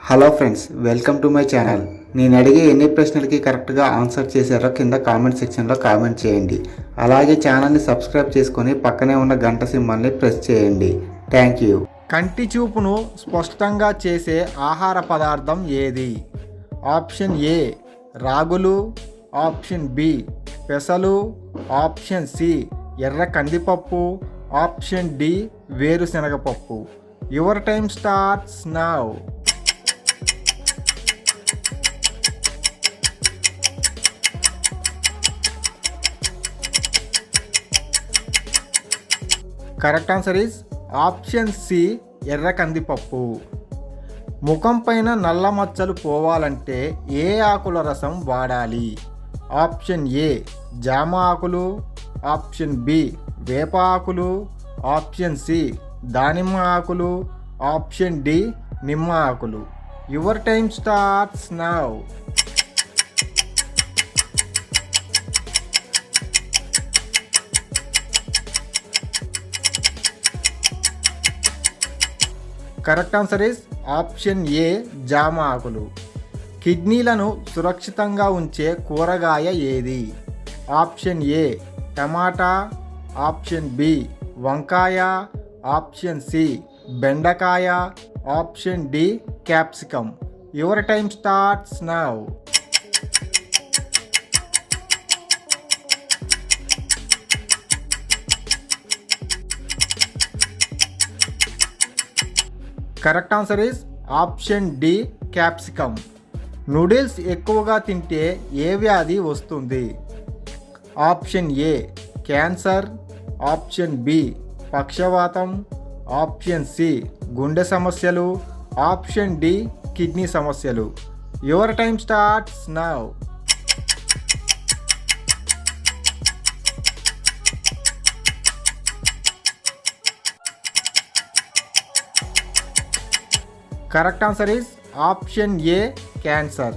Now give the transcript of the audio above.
Hello friends, welcome to my channel. నేను అడిగే ఎన్ని ప్రశ్నలకి కరెక్ట్గా ఆన్సర్ చేశారో కింద కామెంట్ సెక్షన్లో కామెంట్ చేయండి. అలాగే ఛానల్ని సబ్స్క్రైబ్ చేసుకొని పక్కనే ఉన్న గంట సింబల్ని ప్రెస్ చేయండి. Thank you. కంటి చూపును స్పష్టంగా చేసే ఆహార పదార్థం ఏది? ఆప్షన్ ఏ రాగులు, ఆప్షన్ బి పెసలు, ఆప్షన్ సి ఎర్ర కందిపప్పు, ఆప్షన్ డి వేరుశనగపప్పు. Your time starts now. Correct answer is option C ఎర్ర కందిపప్పు. ముఖం పైన నల్ల మచ్చలు పోవాలంటే ఏ ఆకుల రసం వాడాలి? ఆప్షన్ ఏ జామ ఆకులు, ఆప్షన్ బి వేప ఆకులు, ఆప్షన్ సి దానిమ్మ ఆకులు, ఆప్షన్ డి నిమ్మ ఆకులు. Your time starts now. Correct answer is option A జామ ఆకులు. కిడ్నీలను సురక్షితంగా ఉంచే కూరగాయ ఏది? ఆప్షన్ ఏ టమాటా, ఆప్షన్ బి వంకాయ, ఆప్షన్ సి బెండకాయ, option D capsicum. Your time starts now. Correct answer is option D capsicum. Noodles ఎక్కువగా తింటే ఏ వ్యాధి వస్తుంది? Option A cancer, option B పక్షవాతం, ఆప్షన్ సి గుండె సమస్యలు, ఆప్షన్ డి కిడ్నీ సమస్యలు. Your time starts now. Correct answer is option A cancer.